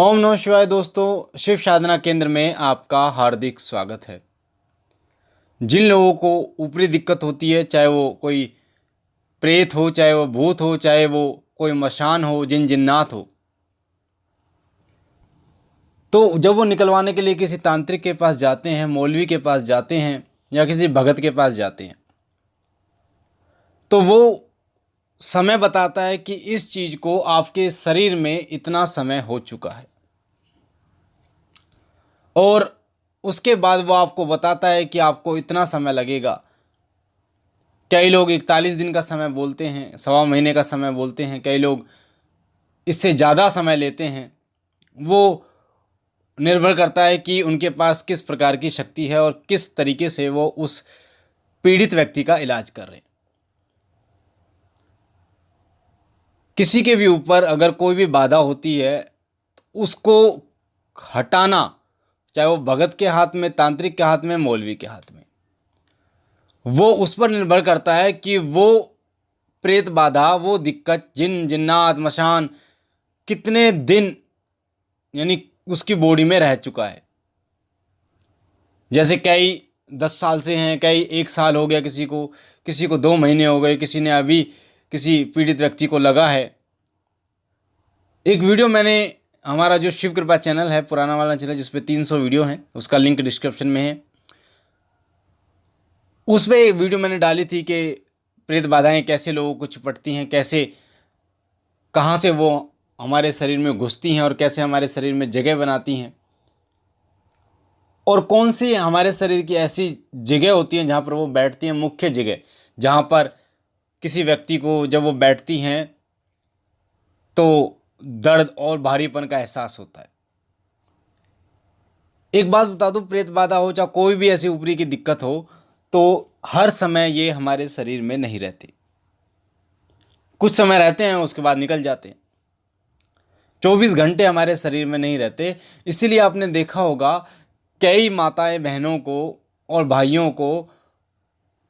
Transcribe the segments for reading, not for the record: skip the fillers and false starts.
ओम नमः शिवाय। दोस्तों, शिव साधना केंद्र में आपका हार्दिक स्वागत है। जिन लोगों को ऊपरी दिक्कत होती है, चाहे वो कोई प्रेत हो, चाहे वो भूत हो, चाहे वो कोई मशान हो, जिन जिन्नात हो, तो जब वो निकलवाने के लिए किसी तांत्रिक के पास जाते हैं, मौलवी के पास जाते हैं या किसी भगत के पास जाते हैं, तो वो समय बताता है कि इस चीज़ को आपके शरीर में इतना समय हो चुका है, और उसके बाद वो आपको बताता है कि आपको इतना समय लगेगा। कई लोग 41 दिन का समय बोलते हैं, सवा महीने का समय बोलते हैं, कई लोग इससे ज़्यादा समय लेते हैं। वो निर्भर करता है कि उनके पास किस प्रकार की शक्ति है और किस तरीके से वो उस पीड़ित व्यक्ति का इलाज कर रहे हैं। किसी के भी ऊपर अगर कोई भी बाधा होती है तो उसको हटाना, चाहे वो भगत के हाथ में, तांत्रिक के हाथ में, मौलवी के हाथ में, वो उस पर निर्भर करता है कि वो प्रेत बाधा, वो दिक्कत, जिन जिन्नात मशान कितने दिन यानी उसकी बॉडी में रह चुका है। जैसे कई 10 साल से हैं, कई 1 साल हो गया, किसी को 2 महीने हो गए, किसी ने अभी किसी पीड़ित व्यक्ति को लगा है। एक वीडियो मैंने, हमारा जो शिव कृपा चैनल है, पुराना वाला चैनल जिसपे 300 वीडियो हैं, उसका लिंक डिस्क्रिप्शन में है, उस पर एक वीडियो मैंने डाली थी कि प्रेत बाधाएं कैसे लोगों को चिपटती हैं, कैसे, कहाँ से वो हमारे शरीर में घुसती हैं और कैसे हमारे शरीर में जगह बनाती हैं, और कौन सी हमारे शरीर की ऐसी जगह होती हैं जहाँ पर वो बैठती हैं, मुख्य जगह जहाँ पर किसी व्यक्ति को जब वो बैठती हैं तो दर्द और भारीपन का एहसास होता है। एक बात बता दूं, प्रेत बाधा हो चाहे कोई भी ऐसी ऊपरी की दिक्कत हो, तो हर समय ये हमारे शरीर में नहीं रहती। कुछ समय रहते हैं, उसके बाद निकल जाते हैं। 24 घंटे हमारे शरीर में नहीं रहते। इसीलिए आपने देखा होगा कई माताएं बहनों को और भाइयों को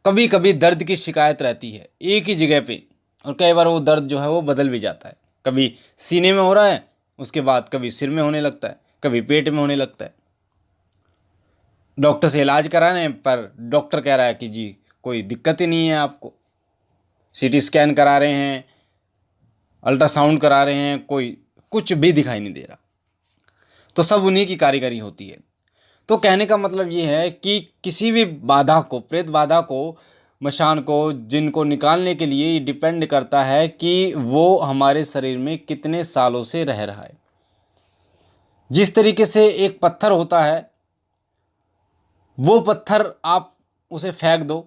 कभी कभी दर्द की शिकायत रहती है एक ही जगह पे, और कई बार वो दर्द जो है वो बदल भी जाता है। कभी सीने में हो रहा है, उसके बाद कभी सिर में होने लगता है, कभी पेट में होने लगता है। डॉक्टर से इलाज कराने पर डॉक्टर कह रहा है कि जी कोई दिक्कत ही नहीं है आपको। सीटी स्कैन करा रहे हैं, अल्ट्रासाउंड करा रहे हैं, कोई कुछ भी दिखाई नहीं दे रहा। तो सब उन्हीं की कारीगरी होती है। तो कहने का मतलब ये है कि किसी भी बाधा को, प्रेत बाधा को, मशान को, जिनको निकालने के लिए ये डिपेंड करता है कि वो हमारे शरीर में कितने सालों से रह रहा है। जिस तरीके से एक पत्थर होता है, वो पत्थर आप उसे फेंक दो,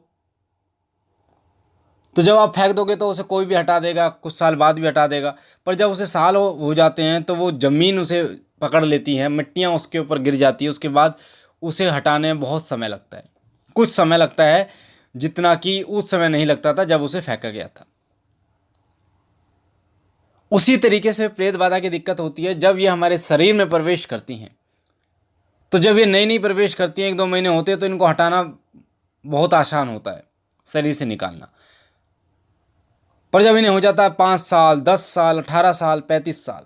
तो जब आप फेंक दोगे तो उसे कोई भी हटा देगा, कुछ साल बाद भी हटा देगा। पर जब उसे साल हो जाते हैं तो वो ज़मीन उसे पकड़ लेती है, मिट्टियाँ उसके ऊपर गिर जाती है, उसके बाद उसे हटाने में बहुत समय लगता है। कुछ समय लगता है जितना कि उस समय नहीं लगता था जब उसे फेंका गया था। उसी तरीके से प्रेत बाधा की दिक्कत होती है जब ये हमारे शरीर में प्रवेश करती हैं। तो जब ये नई नई प्रवेश करती हैं, 1-2 महीने होते हैं, तो इनको हटाना बहुत आसान होता है, शरीर से निकालना। पर जब इन्हें हो जाता है 5 साल, 10 साल, 18 साल, 35 साल,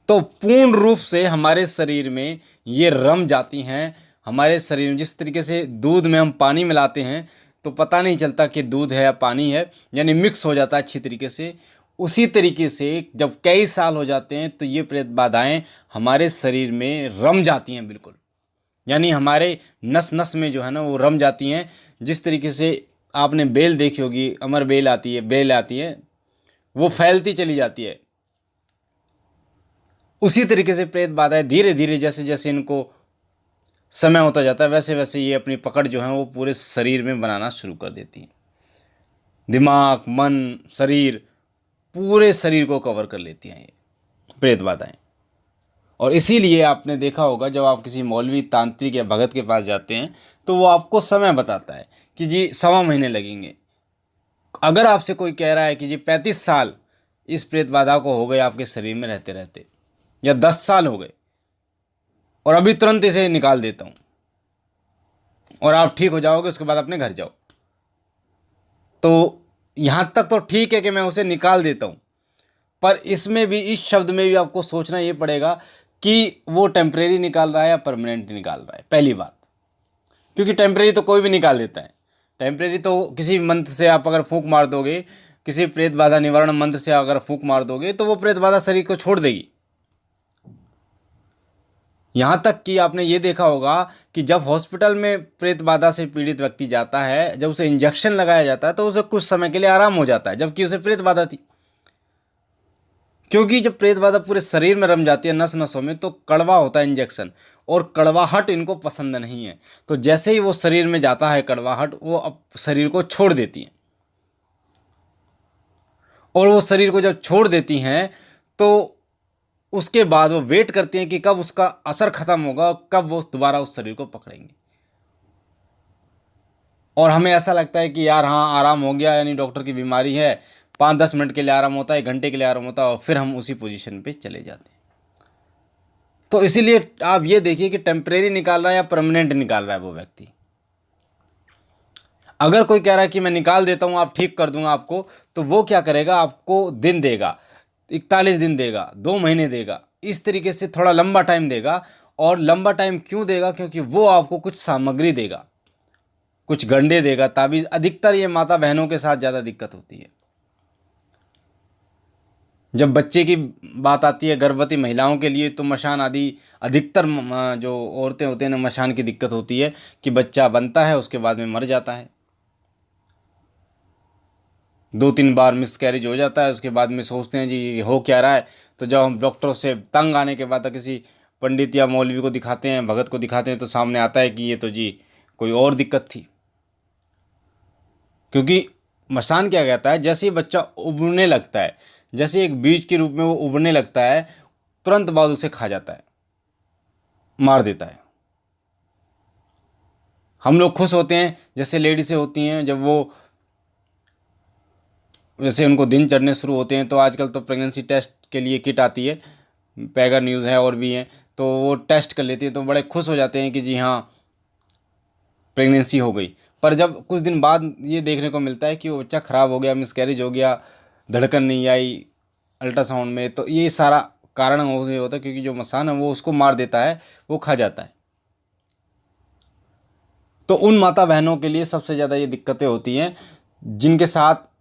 तो पूर्ण रूप से हमारे शरीर में ये रम जाती हैं। हमारे शरीर में जिस तरीके से दूध में हम पानी मिलाते हैं तो पता नहीं चलता कि दूध है या पानी है, यानी मिक्स हो जाता है अच्छी तरीके से। उसी तरीके से जब कई साल हो जाते हैं तो ये प्रेत बाधाएं हमारे शरीर में रम जाती हैं बिल्कुल, यानी हमारे नस नस में जो है ना वो रम जाती हैं। जिस तरीके से आपने बेल देखी होगी, अमर बेल आती है, बेल आती है, वो फैलती चली जाती है। उसी तरीके से प्रेत बाधाएं धीरे धीरे, जैसे जैसे इनको समय होता जाता है, वैसे वैसे ये अपनी पकड़ जो है वो पूरे शरीर में बनाना शुरू कर देती हैं। दिमाग, मन, शरीर, पूरे शरीर को कवर कर लेती हैं ये प्रेत बाधाएं। और इसीलिए आपने देखा होगा जब आप किसी मौलवी, तांत्रिक या भगत के पास जाते हैं तो वो आपको समय बताता है कि जी सवा महीने लगेंगे। अगर आपसे कोई कह रहा है कि जी 35 साल इस प्रेत बाधा को हो गए आपके शरीर में रहते रहते, या 10 साल हो गए और अभी तुरंत इसे निकाल देता हूँ और आप ठीक हो जाओगे, उसके बाद अपने घर जाओ, तो यहाँ तक तो ठीक है कि मैं उसे निकाल देता हूँ, पर इसमें भी, इस शब्द में भी आपको सोचना ये पड़ेगा कि वो टेम्परेरी निकाल रहा है या परमानेंट निकाल रहा है, पहली बात। क्योंकि टेम्परेरी तो कोई भी निकाल देता है। टेम्परेरी तो किसी मंत्र से आप अगर फूंक मार दोगे, किसी प्रेत बाधा निवारण मंत्र से अगर फूंक मार दोगे तो वो प्रेत बाधा शरीर को छोड़ देगी। यहाँ तक कि आपने ये देखा होगा कि जब हॉस्पिटल में प्रेत बाधा से पीड़ित व्यक्ति जाता है, जब उसे इंजेक्शन लगाया जाता है तो उसे कुछ समय के लिए आराम हो जाता है, जबकि उसे प्रेत बाधा थी। क्योंकि जब प्रेत बाधा पूरे शरीर में रम जाती है, नस नसों में, तो कड़वा होता है इंजेक्शन, और कड़वाहट इनको पसंद नहीं है। तो जैसे ही वो शरीर में जाता है कड़वाहट, वो अब शरीर को छोड़ देती है। और वो शरीर को जब छोड़ देती हैं तो उसके बाद वो वेट करती हैं कि कब उसका असर खत्म होगा और कब वो दोबारा उस शरीर को पकड़ेंगे। और हमें ऐसा लगता है कि यार हाँ आराम हो गया, यानी डॉक्टर की बीमारी है, 5-10 मिनट के लिए आराम होता है, 1 घंटे के लिए आराम होता है, और फिर हम उसी पोजीशन पे चले जाते हैं। तो इसीलिए आप ये देखिए कि टेम्परेरी निकाल रहा है या परमानेंट निकाल रहा है वो व्यक्ति। अगर कोई कह रहा है कि मैं निकाल देता हूँ, आप ठीक कर दूंगा आपको, तो वो क्या करेगा, आपको दिन देगा, 41 दिन देगा, 2 महीने देगा, इस तरीके से थोड़ा लंबा टाइम देगा। और लंबा टाइम क्यों देगा? क्योंकि वो आपको कुछ सामग्री देगा, कुछ गंडे देगा, ताबीज़। अधिकतर ये माता बहनों के साथ ज़्यादा दिक्कत होती है। जब बच्चे की बात आती है, गर्भवती महिलाओं के लिए, तो मशान आदि, अधिकतर जो औरतें होती हैं ना, मशान की दिक्कत होती है कि बच्चा बनता है, उसके बाद में मर जाता है, 2-3 बार मिसकैरेज हो जाता है, उसके बाद में सोचते हैं जी ये हो क्या रहा है। तो जब हम डॉक्टरों से तंग आने के बाद किसी पंडित या मौलवी को दिखाते हैं, भगत को दिखाते हैं, तो सामने आता है कि ये तो जी कोई और दिक्कत थी। क्योंकि मसान क्या कहता है, जैसे ही बच्चा उबरने लगता है, जैसे एक बीज के रूप में वो उबरने लगता है, तुरंत बाद उसे खा जाता है, मार देता है। हम लोग खुश होते हैं, जैसे लेडीज़ें होती हैं, जब वो जैसे उनको दिन चढ़ने शुरू होते हैं, तो आजकल तो प्रेगनेंसी टेस्ट के लिए किट आती है, पैगर न्यूज़ है और भी हैं, तो वो टेस्ट कर लेती है, तो बड़े खुश हो जाते हैं कि जी हाँ प्रेगनेंसी हो गई। पर जब कुछ दिन बाद ये देखने को मिलता है कि वो बच्चा ख़राब हो गया, मिसकैरेज हो गया, धड़कन नहीं आई अल्ट्रासाउंड में, तो ये सारा कारण होता है क्योंकि जो मसान है वो उसको मार देता है, वो खा जाता है। तो उन माता बहनों के लिए सबसे ज़्यादा ये दिक्कतें होती हैं जिनके साथ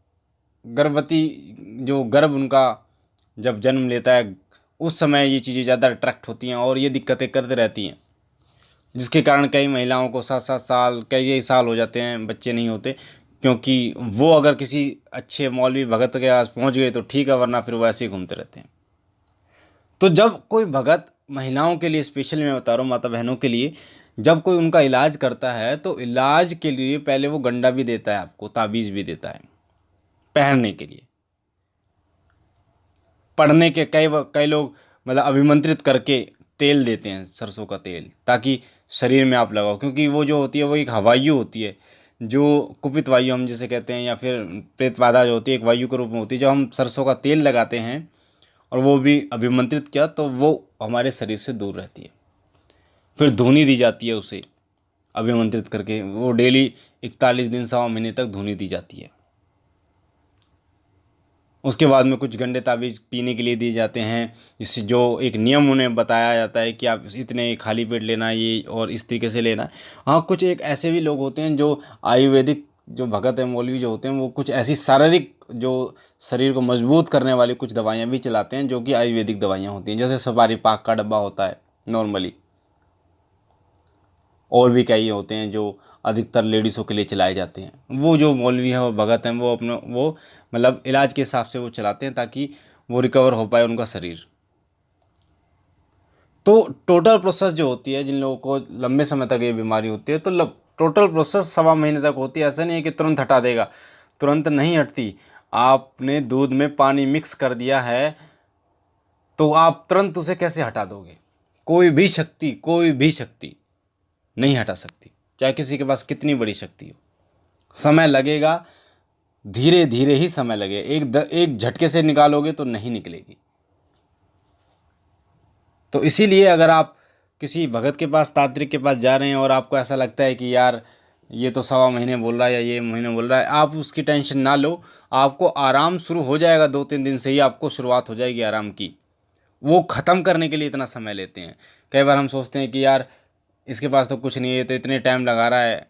गर्भवती, जो गर्भ उनका जब जन्म लेता है, उस समय ये चीज़ें ज़्यादा अट्रैक्ट होती हैं और ये दिक्कतें करते रहती हैं, जिसके कारण कई महिलाओं को 7-7 साल, कई साल हो जाते हैं, बच्चे नहीं होते। क्योंकि वो अगर किसी अच्छे मौलवी भगत के पास पहुंच गए तो ठीक है, वरना फिर वो ऐसे ही घूमते रहते हैं। तो जब कोई भगत महिलाओं के लिए, स्पेशली मैं बता रहा हूँ माता बहनों के लिए, जब कोई उनका इलाज करता है तो इलाज के लिए पहले वो गंडा भी देता है, आपको ताबीज़ भी देता है पहनने के लिए। पढ़ने के कई लोग मतलब अभिमंत्रित करके तेल देते हैं, सरसों का तेल, ताकि शरीर में आप लगाओ। क्योंकि वो जो होती है वो एक हवायु होती है, जो कुपित वायु हम जिसे कहते हैं, या फिर प्रेत बाधा जो होती है एक वायु के रूप में होती है। जब हम सरसों का तेल लगाते हैं और वो भी अभिमंत्रित किया, तो वो हमारे शरीर से दूर रहती है। फिर धूनी दी जाती है उसे अभिमंत्रित करके, वो डेली 41 दिन, 1.25 महीने तक धूनी दी जाती है। उसके बाद में कुछ गंडे ताबीज़ पीने के लिए दिए जाते हैं, इससे जो एक नियम उन्हें बताया जाता है कि आप इतने खाली पेट लेना ये, और इस तरीके से लेना। हाँ, कुछ एक ऐसे भी लोग होते हैं जो आयुर्वेदिक, जो भगत है, मौलवी जो होते हैं, वो कुछ ऐसी शारीरिक, जो शरीर को मजबूत करने वाली कुछ दवाइयाँ भी चलाते हैं, जो कि आयुर्वेदिक दवाइयाँ होती हैं, जैसे सुपारी पाक का डब्बा होता है नॉर्मली, और भी कई होते हैं जो अधिकतर लेडीज़ों के लिए चलाए जाते हैं। वो जो मौलवी हैं, वो भगत हैं, वो अपने वो मतलब इलाज के हिसाब से वो चलाते हैं ताकि वो रिकवर हो पाए उनका शरीर। तो टोटल प्रोसेस जो होती है, जिन लोगों को लंबे समय तक ये बीमारी होती है, तो टोटल प्रोसेस 1.25 महीने तक होती है। ऐसा नहीं है कि तुरंत हटा देगा, तुरंत नहीं हटती। आपने दूध में पानी मिक्स कर दिया है तो आप तुरंत उसे कैसे हटा दोगे? कोई भी शक्ति नहीं हटा सकती, चाहे किसी के पास कितनी बड़ी शक्ति हो। समय लगेगा, धीरे धीरे ही समय लगेगा, एक झटके से निकालोगे तो नहीं निकलेगी। तो इसीलिए अगर आप किसी भगत के पास, तांत्रिक के पास जा रहे हैं और आपको ऐसा लगता है कि यार ये तो 1.25 महीने बोल रहा है या ये महीने बोल रहा है, आप उसकी टेंशन ना लो। आपको आराम शुरू हो जाएगा, 2-3 दिन से ही आपको शुरुआत हो जाएगी आराम की। वो ख़त्म करने के लिए इतना समय लेते हैं। कई बार हम सोचते हैं कि यार इसके पास तो कुछ नहीं है, तो इतने टाइम लगा रहा है।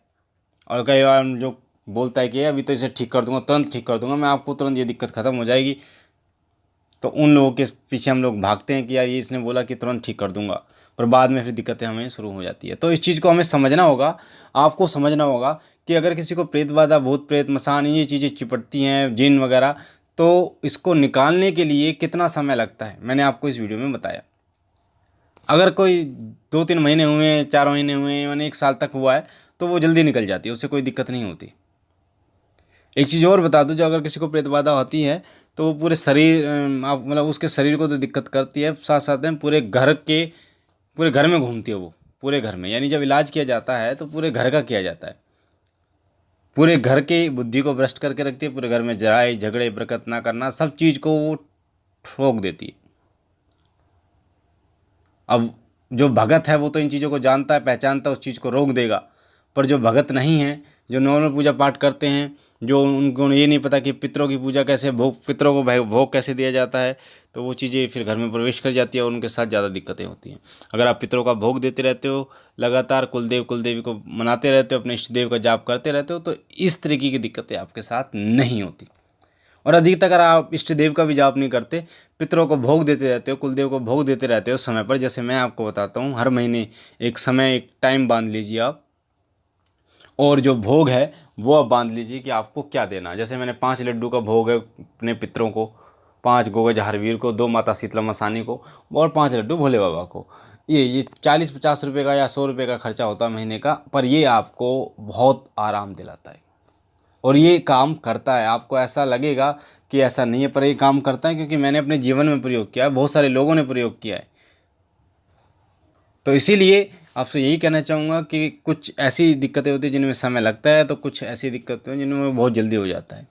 और कई बार हम जो बोलता है कि अभी तो इसे ठीक कर दूंगा, तुरंत ठीक कर दूंगा मैं, आपको तुरंत ये दिक्कत ख़त्म हो जाएगी। तो उन लोगों के पीछे हम लोग भागते हैं कि यार ये इसने बोला कि तुरंत ठीक कर दूंगा, पर बाद में फिर दिक्कतें हमें शुरू हो जाती है। तो इस चीज़ को हमें समझना होगा, आपको समझना होगा कि अगर किसी को प्रेत बाधा, भूत प्रेत, मसान, ये चीज़ें चिपटती हैं, जिन वगैरह, तो इसको निकालने के लिए कितना समय लगता है मैंने आपको इस वीडियो में बताया। अगर कोई 2-3 महीने हुए, 4 महीने हुए, यानी 1 साल तक हुआ है, तो वो जल्दी निकल जाती है, उससे कोई दिक्कत नहीं होती। एक चीज़ और बता दूं, जो अगर किसी को प्रेत बाधा होती है तो वो पूरे शरीर, आप मतलब उसके शरीर को तो दिक्कत करती है, साथ साथ में पूरे घर में घूमती है वो, पूरे घर में। यानी जब इलाज किया जाता है तो पूरे घर का किया जाता है, पूरे घर के बुद्धि को भ्रष्ट करके रखती है, पूरे घर में लड़ाई झगड़े बरकत ना करना, सब चीज़ को वो ठोक देती है। अब जो भगत है वो तो इन चीज़ों को जानता है, पहचानता है, उस चीज़ को रोक देगा। पर जो भगत नहीं है, जो नॉर्मल पूजा पाठ करते हैं, जो उनको ये नहीं पता कि पितरों की पूजा कैसे, पितरों को भोग कैसे दिया जाता है, तो वो चीज़ें फिर घर में प्रवेश कर जाती है और उनके साथ ज़्यादा दिक्कतें होती हैं। अगर आप पितरों का भोग देते रहते हो, लगातार कुलदेव कुलदेवी को मनाते रहते हो, अपने इष्ट देव का जाप करते रहते हो, तो इस तरीके की दिक्कतें आपके साथ नहीं होती। और अधिकतर अगर आप इष्ट देव का भी जाप नहीं करते, पितरों को भोग देते रहते हो, कुलदेव को भोग देते रहते हो समय पर, जैसे मैं आपको बताता हूँ, हर महीने एक समय, एक टाइम बांध लीजिए आप, और जो भोग है वो आप बांध लीजिए कि आपको क्या देना है। जैसे मैंने 5 लड्डू का भोग है अपने पितरों को, 5 गोगे जहारवीर को, 2 माता शीतला मसानी को, और 5 लड्डू भोले बाबा को। ये 40-50 रुपये का या 100 रुपये का खर्चा होता है महीने का, पर ये आपको बहुत आराम दिलाता है और ये काम करता है। आपको ऐसा लगेगा कि ऐसा नहीं है, पर ये काम करता है, क्योंकि मैंने अपने जीवन में प्रयोग किया है, बहुत सारे लोगों ने प्रयोग किया है। तो इसीलिए आपसे यही कहना चाहूँगा कि कुछ ऐसी दिक्कतें होती हैं जिनमें समय लगता है, तो कुछ ऐसी दिक्कतें हैं जिनमें बहुत जल्दी हो जाता है।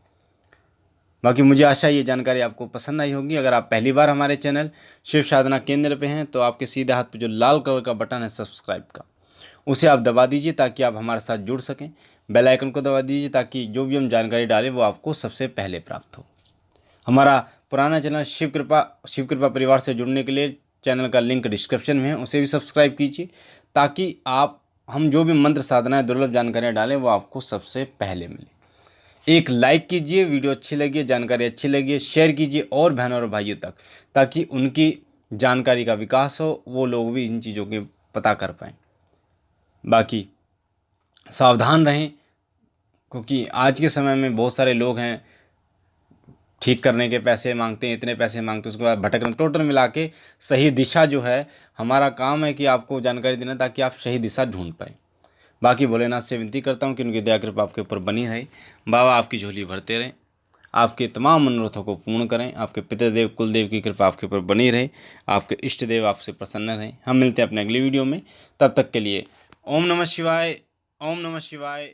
बाकी मुझे आशा है ये जानकारी आपको पसंद आई होगी। अगर आप पहली बार हमारे चैनल शिव साधना केंद्र पे हैं, तो आपके सीधे हाथ पे जो लाल कलर का बटन है सब्सक्राइब का, उसे आप दबा दीजिए ताकि आप हमारे साथ जुड़ सकें। बेल आइकन को दबा दीजिए ताकि जो भी हम जानकारी डालें वो आपको सबसे पहले प्राप्त हो। हमारा पुराना चैनल शिव कृपा परिवार से जुड़ने के लिए चैनल का लिंक डिस्क्रिप्शन में है, उसे भी सब्सक्राइब कीजिए ताकि हम जो भी मंत्र साधनाएं, दुर्लभ जानकारियाँ डालें वो आपको सबसे पहले मिले। एक लाइक कीजिए, वीडियो अच्छी लगी, जानकारी अच्छी लगी, शेयर कीजिए और बहनों और भाइयों तक, ताकि उनकी जानकारी का विकास हो, वो लोग भी इन चीज़ों के पता कर पाएँ। बाकी सावधान रहें, क्योंकि आज के समय में बहुत सारे लोग हैं, ठीक करने के पैसे मांगते हैं, इतने पैसे मांगते हैं, उसके बाद भटक रहे। टोटल मिला के सही दिशा जो है, हमारा काम है कि आपको जानकारी देना ताकि आप सही दिशा ढूंढ पाएँ। बाकी भोलेनाथ से विनती करता हूँ कि उनकी दया कृपा आपके ऊपर बनी रहे, बाबा आपकी झोली भरते रहें, आपके तमाम मनोरथों को पूर्ण करें, आपके पितृदेव कुलदेव की कृपा आपके ऊपर बनी रहे, आपके इष्ट देव आपसे प्रसन्न रहें। हम मिलते हैं अपने अगली वीडियो में, तब तक के लिए ओम नमः शिवाय, ओम नमः शिवाय।